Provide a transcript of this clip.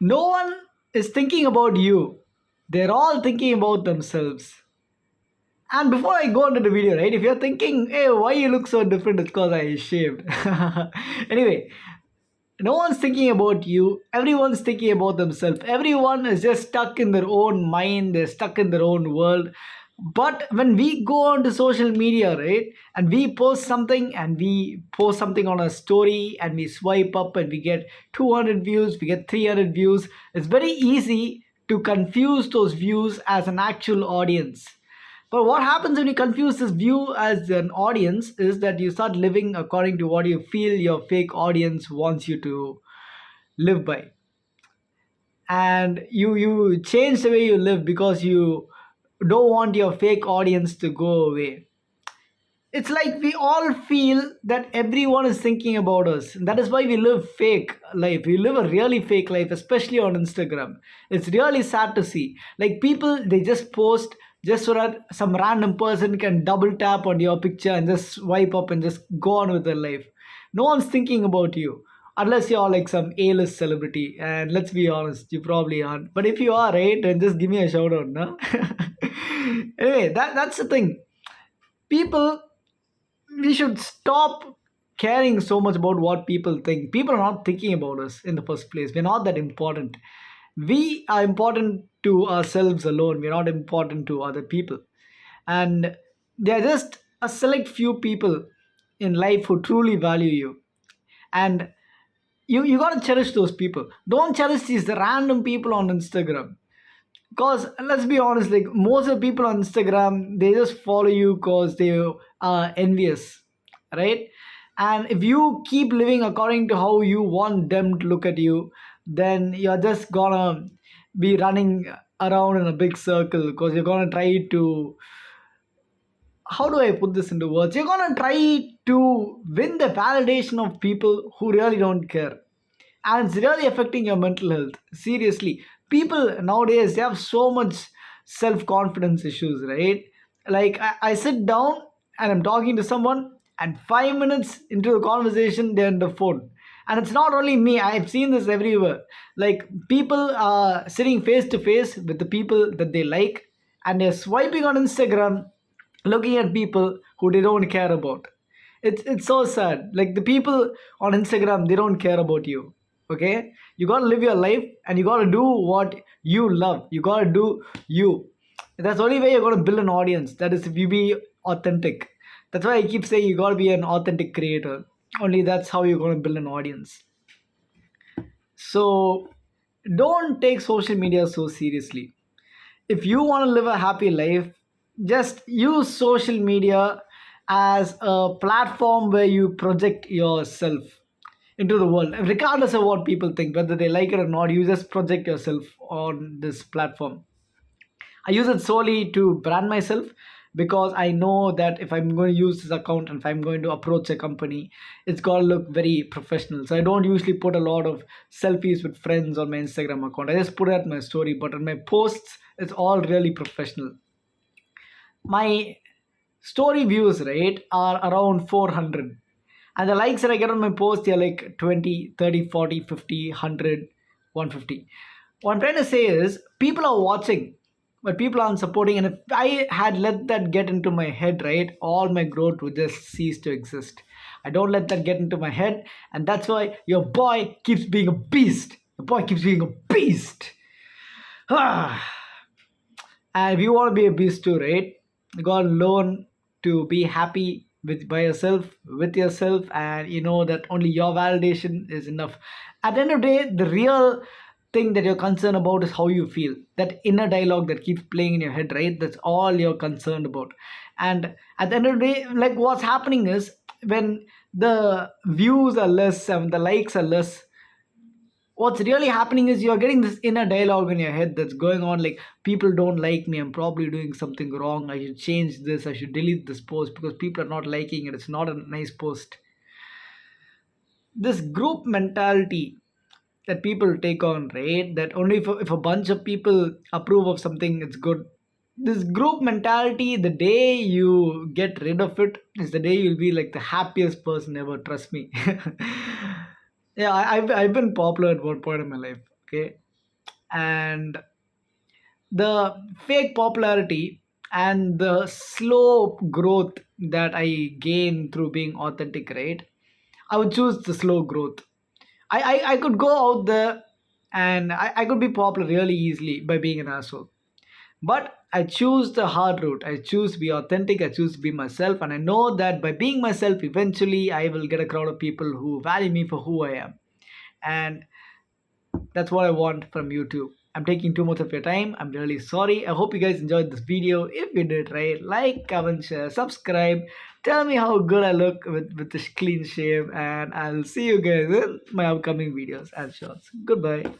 No one is thinking about you. They're all thinking about themselves. And before I go into the video, right, if you're thinking, hey, why you look so different, it's because I shaved. Anyway, no one's thinking about you. Everyone's thinking about themselves. Everyone is just stuck in their own mind. They're stuck in their own world. But when we go onto social media, right, and we post something on a story and we swipe up and we get 200 views, we get 300 views, it's very easy to confuse those views as an actual audience. But what happens when you confuse this view as an audience is that you start living according to what you feel your fake audience wants you to live by. And you change the way you live because you don't want your fake audience to go away. It's like we all feel that everyone is thinking about us. That is why we live fake life. We live a really fake life, especially on Instagram. It's really sad to see. Like people, they just post just so that some random person can double tap on your picture and just swipe up and just go on with their life. No one's thinking about you. Unless you're like some A-list celebrity. And let's be honest, you probably aren't. But if you are, right, then just give me a shout out, no? Anyway, that's the thing. People, we should stop caring so much about what people think. People are not thinking about us in the first place. We're not that important. We are important to ourselves alone. We're not important to other people. And there are just a select few people in life who truly value you. And you gotta cherish those people. Don't cherish these random people on Instagram. Because let's be honest, like most of the people on Instagram, they just follow you because they are envious, right? And if you keep living according to how you want them to look at you, then you're just gonna be running around in a big circle because you're gonna try to, how do I put this into words? You're gonna try to win the validation of people who really don't care, and it's really affecting your mental health. Seriously, people nowadays, they have so much self-confidence issues, right? Like I sit down and I'm talking to someone, and 5 minutes into the conversation they're on the phone. And it's not only me, I've seen this everywhere. Like people are sitting face to face with the people that they like, and they're swiping on Instagram, looking at people who they don't care about. It's so sad. Like the people on Instagram, they don't care about you. Okay, you gotta live your life and you gotta do what you love. You gotta do you. That's the only way you're gonna build an audience. That is if you be authentic. That's why I keep saying you gotta be an authentic creator. Only that's how you're gonna build an audience. So don't take social media so seriously. If you want to live a happy life, just use social media as a platform where you project yourself into the world, regardless of what people think, whether they like it or not. You just project yourself on this platform. I use it solely to brand myself, because I know that if I'm going to use this account and if I'm going to approach a company, it's got to look very professional. So I don't usually put a lot of selfies with friends on my Instagram account. I just put it at my story, but on my posts, it's all really professional. My story views, right, are around 400. And the likes that I get on my post, they're like 20, 30, 40, 50, 100, 150. What I'm trying to say is people are watching, but people aren't supporting. And if I had let that get into my head, right, all my growth would just cease to exist. I don't let that get into my head. And that's why your boy keeps being a beast. Your boy keeps being a beast. Ah. And if you want to be a beast too, right, you got to learn to be happy by yourself, with yourself, and you know that only your validation is enough. At the end of the day, the real thing that you're concerned about is how you feel. That inner dialogue that keeps playing in your head, right? That's all you're concerned about. And at the end of the day, like what's happening is when the views are less and the likes are less, what's really happening is you're getting this inner dialogue in your head that's going on, like people don't like me, I'm probably doing something wrong, I should change this, I should delete this post because people are not liking it, it's not a nice post. This group mentality that people take on, right, that only if a bunch of people approve of something, it's good. This group mentality, the day you get rid of it is the day you'll be like the happiest person ever, trust me. Yeah, I've been popular at one point in my life. Okay, and the fake popularity and the slow growth that I gain through being authentic, right? I would choose the slow growth. I could go out there and I could be popular really easily by being an asshole. But I choose the hard route. I choose to be authentic. I choose to be myself. And I know that by being myself, eventually I will get a crowd of people who value me for who I am. And that's what I want from you too. I'm taking too much of your time. I'm really sorry. I hope you guys enjoyed this video. If you did, right, like, comment, share, subscribe. Tell me how good I look with this clean shave. And I'll see you guys in my upcoming videos and shorts. Goodbye.